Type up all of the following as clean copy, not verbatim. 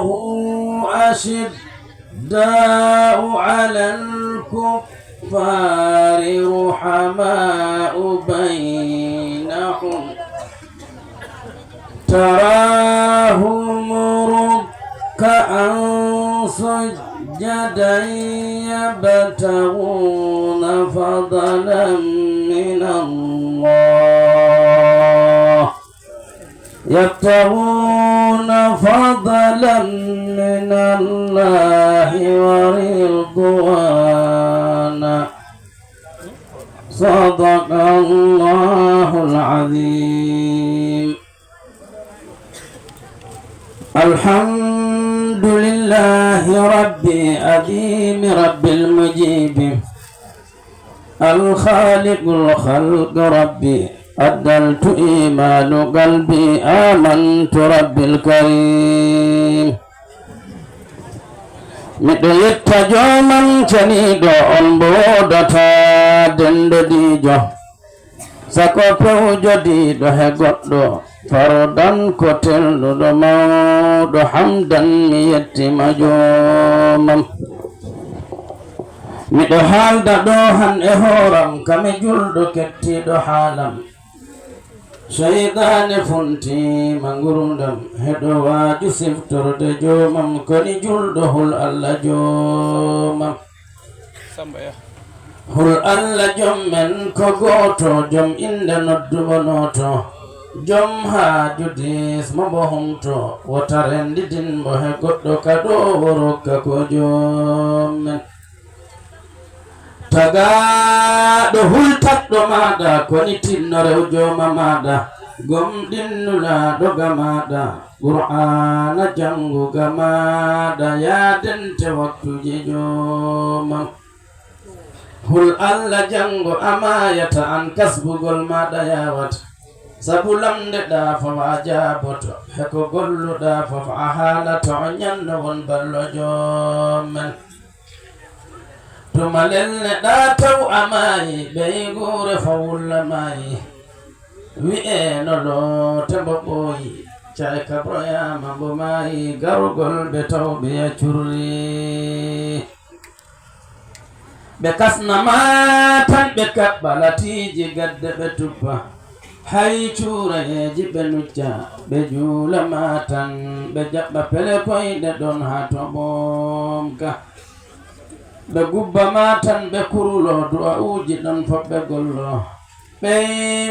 الله أشداء على الكفار رحماء بينهم تراهم ركعا سجدا يبتغون فضلا من الله من الله ورضوانا صدق الله العظيم. الحمد لله ربي عظيم رب المجيب الخالق الخلق ربي أدلت إيمان قلبي آمنت رب الكريم مدلت جوما شنيدو أنبودتا دندديجو سكوكو جديدو هكودو فرودان كوتلدو دمودو حمدا يتم جوما miɗo haalda ɗo han e hooram kami julɗo kettiɗo haalam sheytane funtima ngurundam heɗo waaju siftorde joomam koni julɗo hul allah joomam hul allah jom men ko gooto jom inde noddumonoto jom haajudis mo bo humto wotarendidinmo he goɗɗo kado worokka ko joom men tagaɗo hultatɗo maɗa koni tinno rew jooma maɗa gomɗinnulaɗo ga maɗa qur'ana janguga maɗa yadente waktuje jooma hul allah jango amayata an kasbugol maɗa yawata sabu lamdeɗa fof a jaboto heko golluɗa fof a haalata o ñanno won ballo joomen tuma lelneɗa taw amayi ɓey guure fawulla mayi wi'eno loote mbo ɓooyi cay kabroyama mbo mayi garugol ɓe taw ɓe yaccurri ɓe kasnama tan ɓe kaɓɓa latiji gadde ɓe tuppa hay cuurayeji ɓe nucca ɓe juulama tan ɓe jaɓɓa pele koyɗe ɗon ha to ɓomka ɓe gubbama tan ɓe kurulo du'a uji ɗon foɓɓe gollo ɓey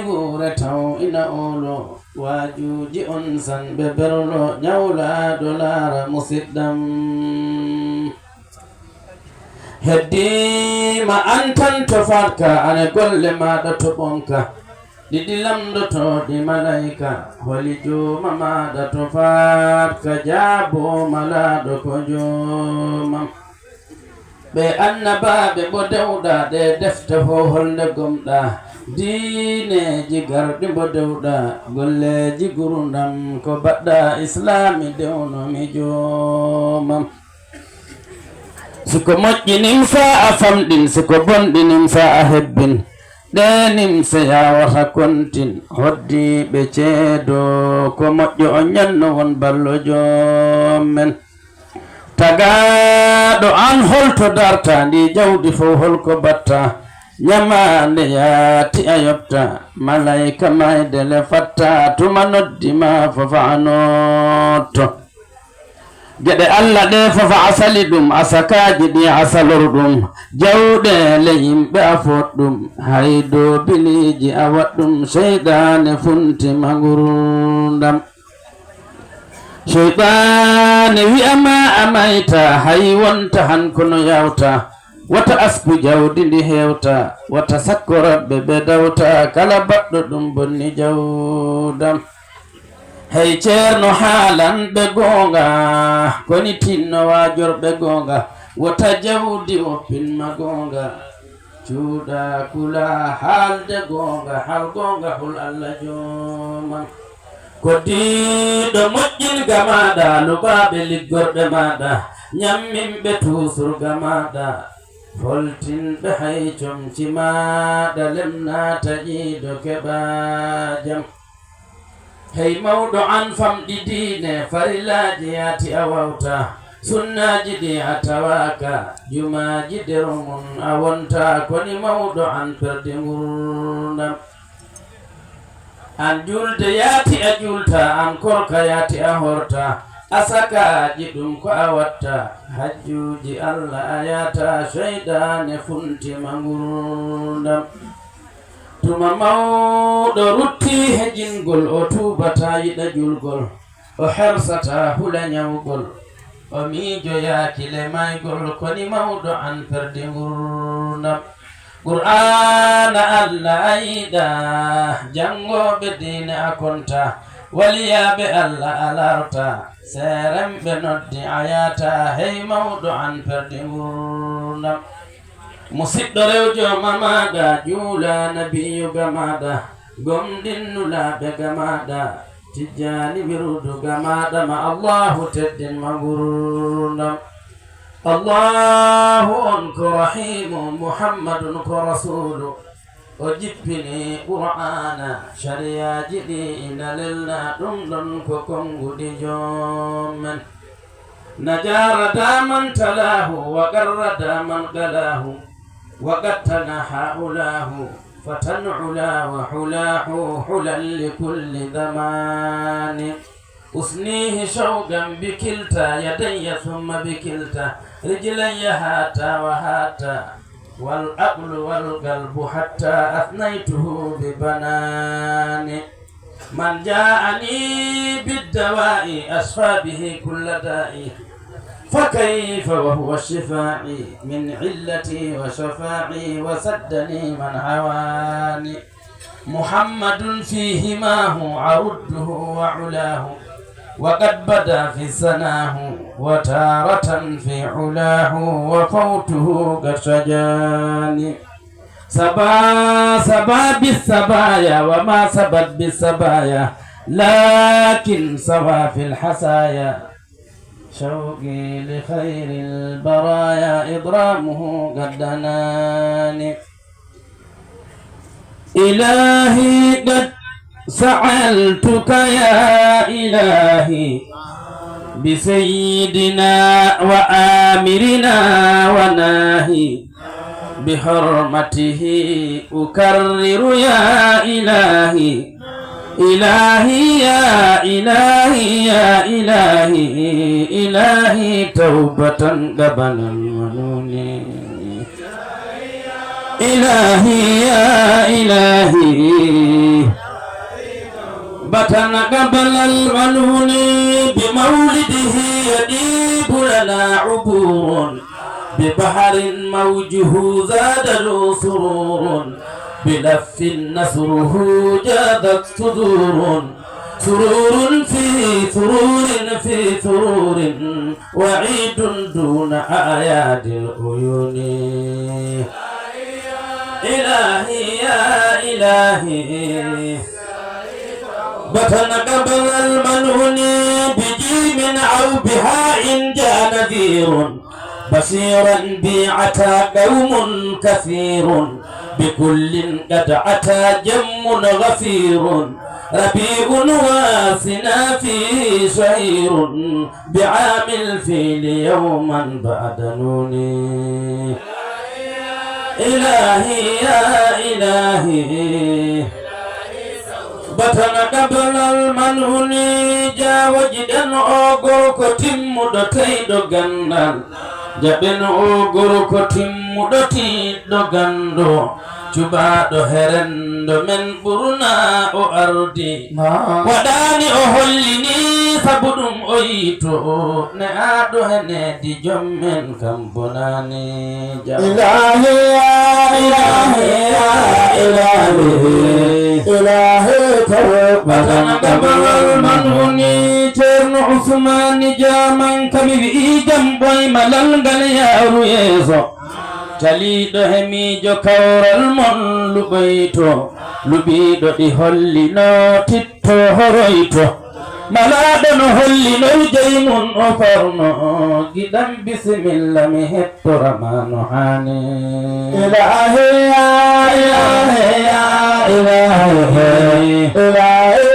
guure taw ina olo waajuji on san ɓe berlo ñawlaɗo laara musidɗam heddima an tan to fatka ane golle maɗa to ɓonka ɗiɗi lamdotoɗi malayika holi jooma maɗa to fatka jaabo malaɗo ko joomam ɓe annabaɓe ɓo dewɗa ɗe defte fo holde gomɗa diineji garɗi mbo dewɗa golleji gurdam ko baɗɗa islami dewnomi joomam siko moƴƴinim sa a famɗin siko bonɗinim sa a hebbin ɗenim se yawata kontin hoddiɓe ceedo ko moƴƴo o ñanno won ballo joomen tagaɗo an holto darta ndi jawdi fo holko batta ñamande yaati a yoɓta malayika maydele fatta tuma noddima fofa anotto geɗe allah ɗe fofa asali ɗum asakaji ɗi asalor ɗum jawɗele yimɓe a fot ɗum hay dow biliji a waɗɗum seyɗane funtima ngurundam sheytane wi'ama amayta hay wonta han kono yawta wata asku jawdi ndi hewta wata sakkoraɓe ɓe dawta kala baɗɗo ɗum bonni jawdam hey ceerno haalanɓe goonga koni tinno waajorɓe goonga wata jawdi oppinma goonga cuuɗa kula haalde goonga hal goonga hul allah joomam koddiɗo moƴƴinga maɗa lubaɓe liggorɓe maɗa ñamminɓe tusurga maɗa foltinɓe hay comci maɗa lemnata ƴiiɗo keɓa jam hey mawɗo an famɗi diine farillaji yaati a wawta sunnaji ɗi a tawaka jumaji nder mum a wonta koni mawɗo an perde ngurdam an julde yaati a julta an korka yaati a horta asakaji ɗum ko a watta hajjuji allah a yata sheydane funtima ngurdam tuma mawɗo rutti hejingol o tubata yiɗa julgol o hersata hula nyawgol o miijo yaakile maygol koni mawɗo an perde ngurdam qur'ana allah a yiɗa jangoɓe diine a konta waliyaɓe allah a larta seremɓe noddi a yata hey mawɗo an perde ngurdam musidɗo rewjo mamaɗa juula nabiyuga maɗa gomɗinnulaɓe ga maɗa tijjani wiruduga maɗa ma allahu teddinma ngurdam allahu on ko rahimu muhammadun ko rasulu o jippini qur'ana shariyaji ɗi ina lelna ɗum ɗon ko konguɗi jommen najara daman talahu wa garra daman galahu wa qattana haulahu fatan ula wa hulahu hulan likulli zamani usnihi shawqan bikilta yadayya thumma bikilta rijlayya hata wa hata والعقل والقلب حتى أثنيته ببنان من جاءني بالدواء أشفى به كل داء فكيف وهو الشفاء من علتي وشفاعي وسدني من هواني محمد فيه ماه عرده وعلاه وقد بدا في سناه وتارة في علاه وفوته قد شجاني سبا بالسبايا وما سبت بالسبايا لكن سوى في الحسايا شوقي لخير البرايا إضرامه قد دناني إلهي قد سألتك يا إلهي بسيدنا وآمرنا وناهي بحرمته أكرر يا إلهي إلهي يا إلهي يا إلهي إلهي توبة قبل المنون إلهي يا إلهي بطن قبل المنون بمولده يديب لنا عبور ببحر موجه زاد له سرور بلف نسره جادت صدور سرور في سرور في سرور وعيد دون آيات العيون إلهي يا إلهي بطن قبل المنون بجيم أو بهاء جاء نذير بصيرا بي عتى قوم كثير بكل قد عتى جم غفير ربيع واسنا فيه شهير بعام الفيل يوما بعد نوني إلهي يا إلهي بطن قبل المنون جا وجدا أوغر كتم دتي دغنال جابن أوغر كتم دتي دغندو cubaɗo herendo men ɓurna o ardi waɗani o hollini sabu ɗum o yito ne aɗo henedi jommen kam bonani jam ilahi ya ilahi ya ilahi ilahi tawbatana kabalal manhuni ceerno usmani jaman kami wi'i jam ɓoy malal ngal yaru yeeso taliɗo hemijo kawral mon luɓoyto luɓiɗo ɗi hollino titto horoyto malaɗo no hollinoy jeymum o farno giɗam bisimilla mi hettorama no hani ilahi ya ilahi ya ilahi ilahi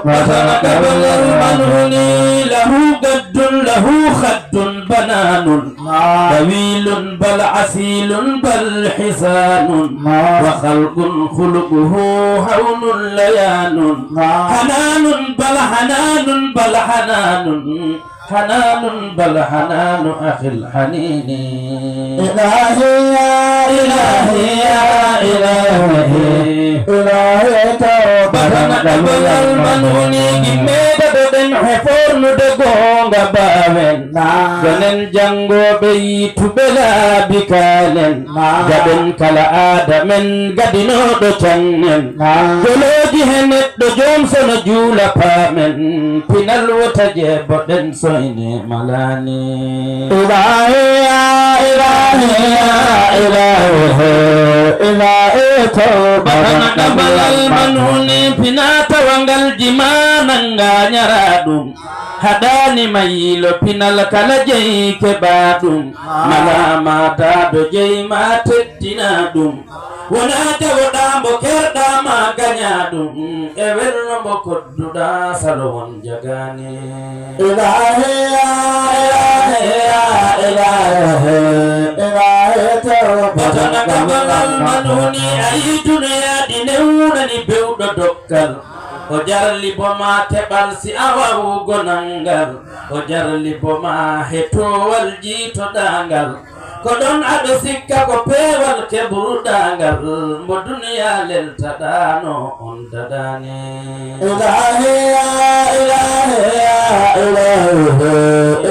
وتنقبل المنون له قد له خد بنان طويل بل عسيل بل حسان وخلق خلقه هون ليان حنان بل حنان بل حنان حنان بل حنان أخي الحنين إلهي يا إلهي يا إلهي إلهي توبتنا قبل المنون جميد بدن حفور ندقون غباوين جنن جنگو بيت بلا بكالن جبن كلا آدمن قدنو دو چنن جلوجي هنت دو جوم سنجولا پامن پنال وتجب بدن سويني ملاني إلهي يا إلهي يا إلهي إلهي توبتنا قبل المنون بنات وانغل جمانا نغانيرادوم hadani mayilo pinal kala jey kebadum malama dado jey ma teddina dum wona jawoda mo kerda ma ganyadum e welno mo kodduda salon jagani ilahi ya ilahi ya ilahi ilahi tawbatana kamal manuni ay dunya dinewna ni bewdo dokkal o jarli boma tebal si awawu gonangal o jarli boma hetowal jito dangal ko don ado sikka ko pewal kebrudangal mo duniya leltadano on dadane ilahi ya ilahi ya ilahi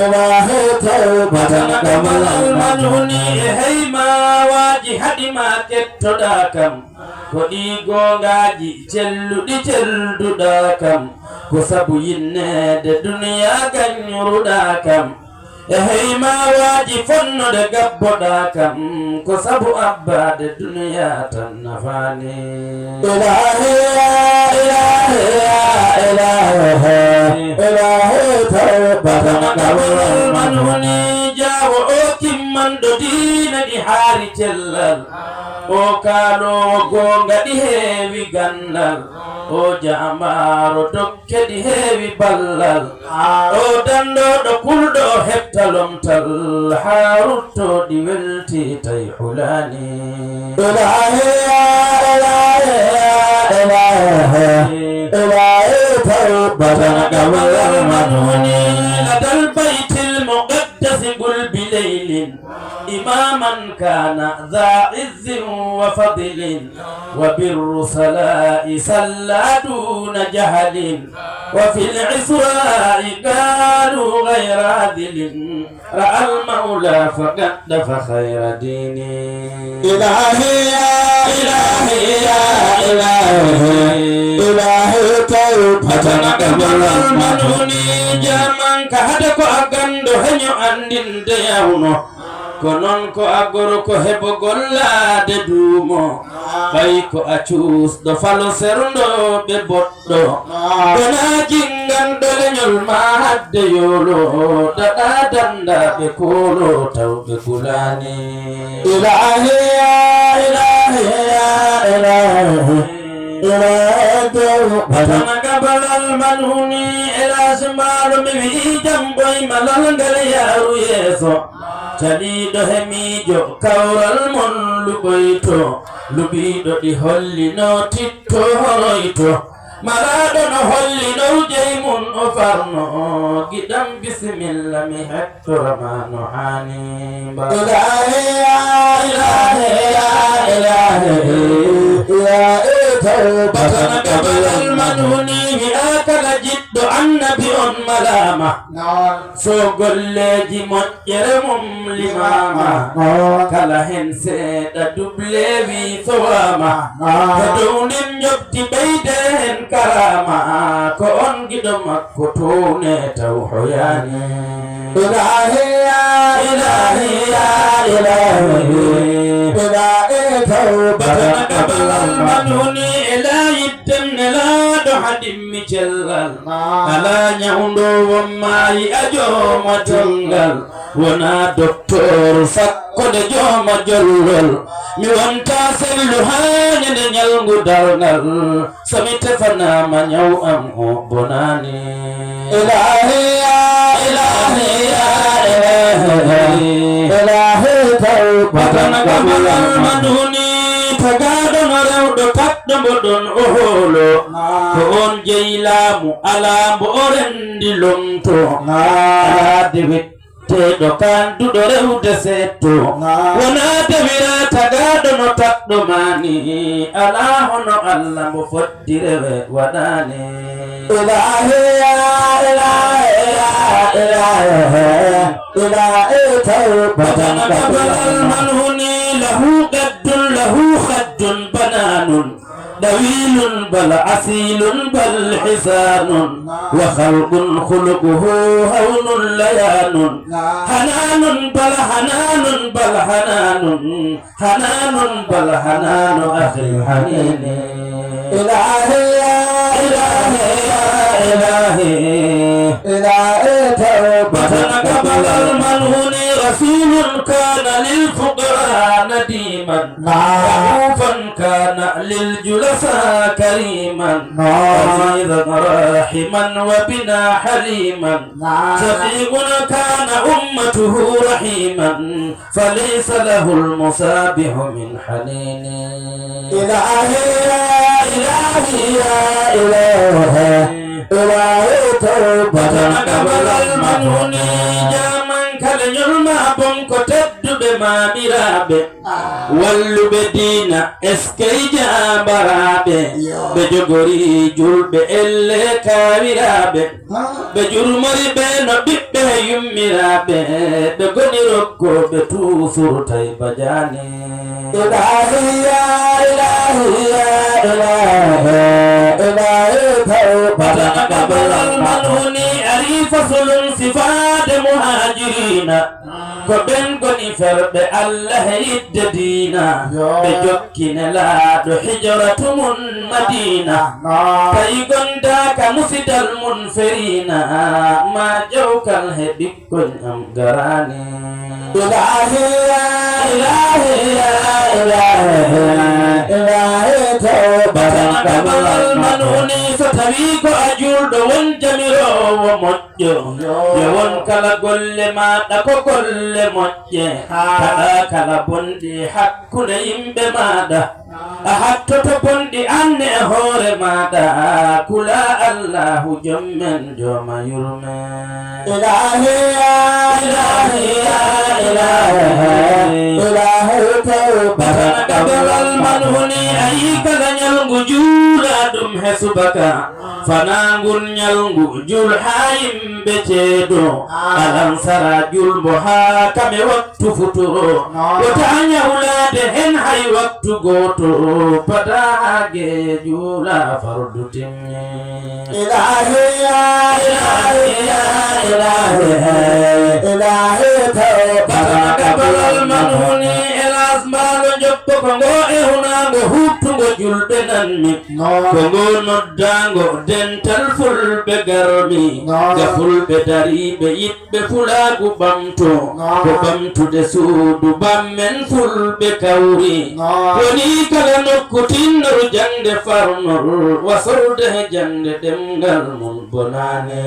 ilahi tawbatana kamal manuni heyma waji hadima kettoda kam ko ɗi gongaji celluɗi celduɗa kam ko sabu yinnede duniya gañruɗa kam e heyma waji fonnode gabboɗa kam ko sabu abbade duniya tan nafani ilahi ya ilahi ya ilahi ilahi tawbatana kamal manuni jawo o kimmanɗo diina ɗi haari cellal o kaalo gonga ɗi heewi gandal o jamaro dokke ɗi heewi ballal o danɗoɗo kulɗo heptalomtal ha ruttoɗi welti tay hulani ilahi ya ilahi ya ilahi ilahi tawbatana kamal manuni ladal baytil muqaddasi qul bilaylin إماما كان ذا عز وفضل وبالرسلاء سلى دون جهل وفي العسراء قالوا غير عدل رأى المولى فقد خير ديني إلهي يا إلهي يا إلهي إلهي توبتنا قبل المنوني جامن كهدك أغند هنيو أندين دياونو konon ko agoro ko hebo gollade duumo bay ko acus do falo serndo be boddo dona jingan dolenyol ma hadde yolo dada danda be kolo tawbe kulani ilahi ya ilahi ya ilahi batana gabalal manuni elasmaru mi jamboy malangal yaru yeso taliɗo hemijo kawral mon luɓoyto luɓiɗo ɗi hollino titto horoyto maraɗo no hollino jeymum o farno giɗam bisimilla mi hectorama no hani mba ilahi ya ilahi ya ilahi ilahi tawbatana kabalal manuni mi akala jiɗɗo annabi on malama so golleji moƴƴere mum limama kala hen seeɗa dublewi sowama to downin jobti ɓeyde hen karama ko on giɗo makko towne taw hoyani ilahi ya ilahi ya ilahi ilahi tawbatana kabalal manuni ila yittem nelaɗo dimmi cellal ala nyawndo wammayi ajoma tongal wona docteur fakkode joma jollol mi wonta sellu hañande ñalngu darngal somi tefanama ñaw am o bonani ilahi ya ilahi ya ilahi tawbatana kamalal manuni tagaɗono rewɗo kaɗɗo mboɗon o hoolo ko on jeylamu ala mbo o rendi lomto alaade wetteɗo kanduɗo rewde setto wona dewira tagaɗono taɗɗo mani ala hono allah mbo foddi rewe waɗani ilahi ya ilahi ya ilahi tawbatana kabalal manhuni lahu qaddun lahu khaddun bananun طويل بل أصيل بل حسان وخلق خلقه هون ليان حنان بل حنان بل حنان حنان بل حنان أخي الحنين إلهي يا إلهي يا إلهي إلهي توبتنا قبل المنون رسول كان للفقراء نديما رؤوفا كان للجلساء كريما عزيزا راحما وبنا حليما شفيق كان أمته رحيما فليس له المسابح من حنين إلهي يا إلهي يا إلهي إلهي توبتنا قبل المنون ñolma bonko tedduɓe mamiraɓe walluɓe diina eskey jambaraɓe ɓe jogori julɓe elle kawiraɓe ɓe jurmoriɓe no ɓiɓɓe yummiraɓe ɓe goni rokkoɓe tusurtay bajani ilahi ya ilahi ya ilahi ilahi tawbatana qabalal manuni ari fasulun sifade muhajirina ko ɓen goni ferɓe allah yidde diina ɓe jokkine laaɗo hijratu mun madina tawi gondaka musidal mun ferina ma jawkal he ɓikkon am garani ilahi ya ilahi ya ilahi ilahi tawbatana qabalal manuni so tawi ko a julɗo won jamirowo moƴƴo yo won kala golle maɗa ko golle moƴƴe kaɗa kala bonɗi hakkude yimɓe maɗa a hattoto bonɗi anne e hoore maɗa kula allahu jommen joma yurme ilahi ya ilahi ya ilahi ilahi tawbatana qabalal manhuni ayi kala ñalngu juula ɗum he subaka fanangun ñalngu jul ha yimɓe ceedo alansara julbo ha kame waktu futuro wota ñawlade hen hay waktu goto pada hage jula fardu timmi ilahi ya ilahi ya ilahi ilahi tawbatana qabalal manhuni elas mbalo jokko ko ngo e hunango huptugo julɓe nanmi ko ngo noddango dental fulɓe garmi ga fulɓe dariɓe yiɗɓe fulagu ɓamto ko ɓamtude suudu bammen fulɓe kawri woni kala nokku tinnor jangde farnor wasorde he jangde ɗemgal mum bonane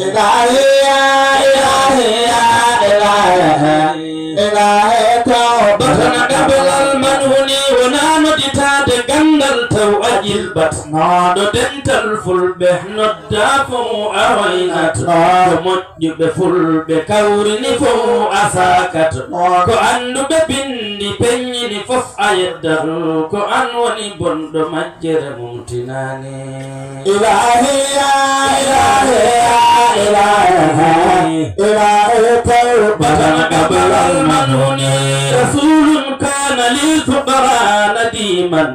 ilahi ya ilahi ya ilahi ilahi tawbatana qabalal manhuni wona noditade gandal taw ajilbat ɗo dental fulɓe nodda fo a waynat ko moƴƴuɓe fulɓe kawrini fo a sakat ko anduɓe bindi peññini fof a yeddat ko an woni bonɗo majjere mumtinani ilahi ya ilahi ya ilahi ilahi tawbatana qabalal manhuni rasulun kana lilfuqara nadiman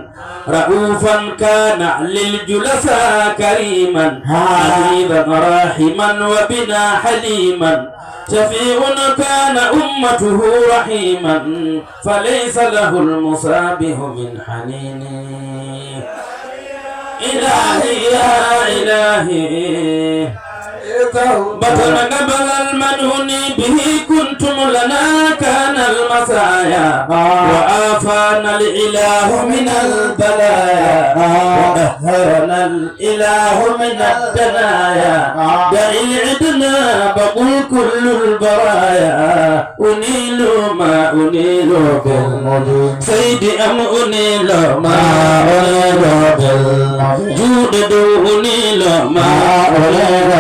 رؤوفا كان للجلساء كريما عزيزا راحما وبنا حليما شفيع كان أمته رحيما فليس له المصابه من حنين إلهي يا إلهي بطل قبل المنون به كنتم لنا كان المسايا وآفانا الإله من البلايا وأهرنا الإله من الدنايا دعي العدنا بقول كل البرايا أنيل ما أنيل بالمجود سيدي أم أنيل ما أنيل بالمجود دو أنيل ما أنيل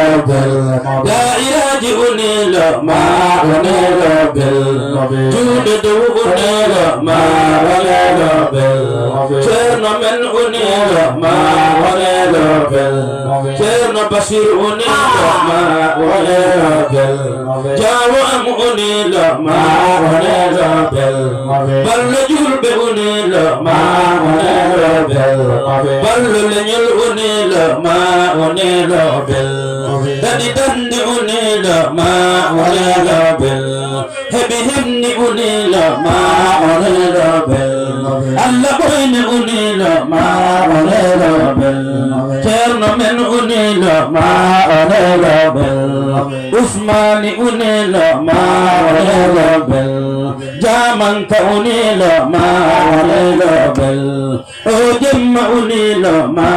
لا إله أنيل ما أنيل بالجود دو أنيل ما أنيل بالشرن من أنيل ما أنيل بالشرن بشير أنيل ما أنيل بالجاو أم أنيل ما أنيل بل جلب أنيل ما أنيل بل لنيل أنيل ما أنيل دني دني أنيل ما أنيل هبي هبني أنيل ما أنيل الله بين أنيل ما أنيل كرن من أنيل ما أنيل عثمان أنيل ما أنيل جامن كأنيل ما أنيل أجم أنيل ما